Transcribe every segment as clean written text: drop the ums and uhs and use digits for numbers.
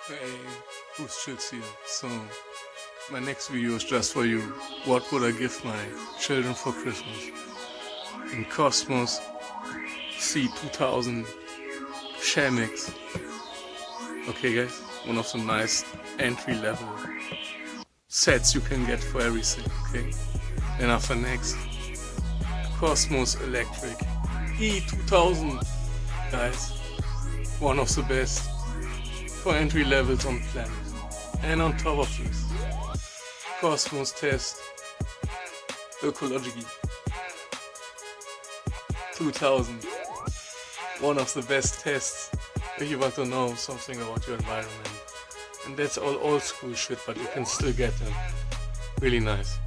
Hey, Bruce Chills here. So, my next video is just for you. What would I give my children for Christmas? In Kosmos C2000 Share Mix. Okay guys, one of the nice entry level sets you can get for everything, okay? And after next, Kosmos Electric E2000, guys. One of the best for entry levels on the planet. And on top of this, Kosmos Test Ecology 2000. One of the best tests if you want to know something about your environment. And that's all old school shit, but you can still get them. Really nice.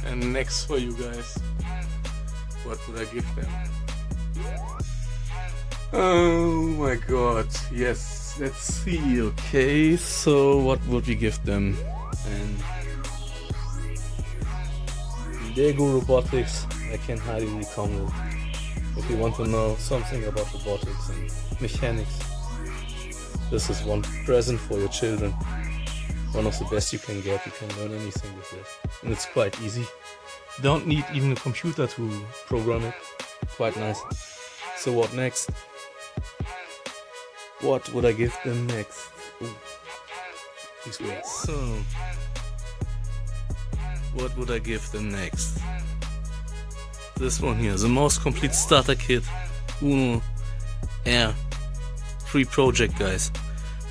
And next for you guys, what would I give them? Oh my god, yes, let's see, okay, so what would we give them? And LEGOO robotics, I can highly recommend it. If you want to know something about robotics and mechanics, this is one present for your children. One of the best you can get. You can learn anything with it. And it's quite easy. Don't need even a computer to program it. Quite nice. So what next? What would I give them next? Ooh. Please wait. So, what would I give them next? This one here, the most complete starter kit, Uno Air. Free project, guys.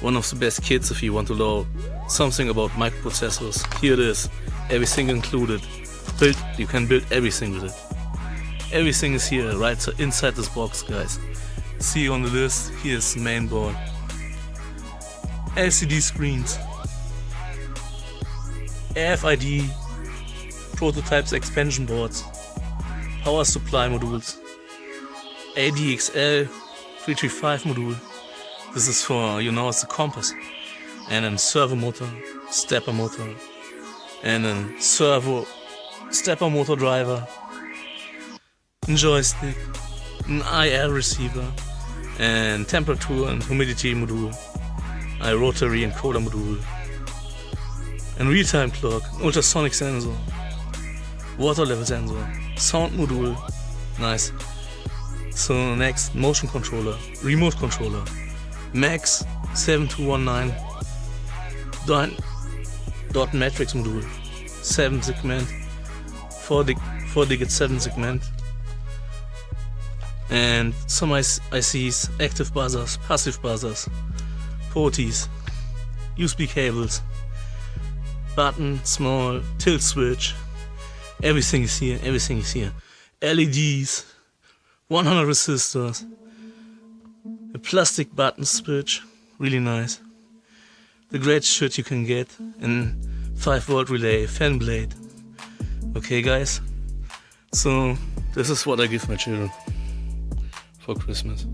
One of the best kits if you want to know something about microprocessors. Here it is, everything included. You can build everything with it. Everything is here, right so inside this box, guys. See on the list, here's the main board. LCD screens. RFID prototypes, expansion boards. Power supply modules. ADXL 335 module. This is for, you know, it's a compass. And then servo motor, stepper motor. And then servo stepper motor driver. A joystick. An IR receiver. And temperature and humidity module. A rotary encoder module. And real-time clock, ultrasonic sensor. Water level sensor. Sound module. Nice. So next, motion controller, remote controller. Max 7219 dot matrix module, 7 segment, 4 digit 7 segment, and some ICs, active buzzers, passive buzzers, porties, USB cables, button, small, tilt switch, everything is here, everything is here. LEDs, 100 resistors, a plastic button switch, really nice. The great shit you can get, and 5-volt relay, fan blade. Okay guys, so this is what I give my children for Christmas.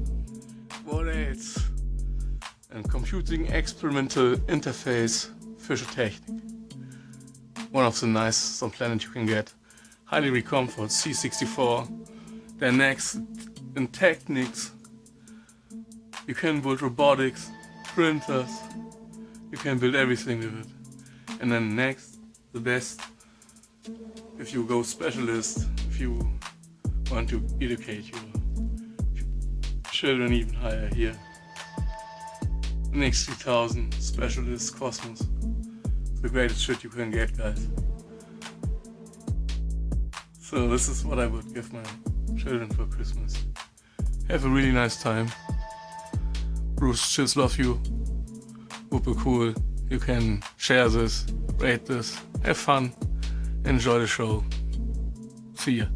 What else? A computing experimental interface Fischertechnik. One of the nicest on planet you can get. Highly recommend for C64. Then next, in techniques, you can build robotics, printers, you can build everything with it. And then next, the best, if you go specialist, if you want to educate your children even higher here. Next 3000 specialist Kosmos. The greatest shit you can get, guys. So this is what I would give my children for Christmas. Have a really nice time. Bruce Chills love you. Super cool. You can share this, rate this, have fun, enjoy the show. See ya.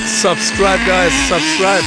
Subscribe guys, subscribe.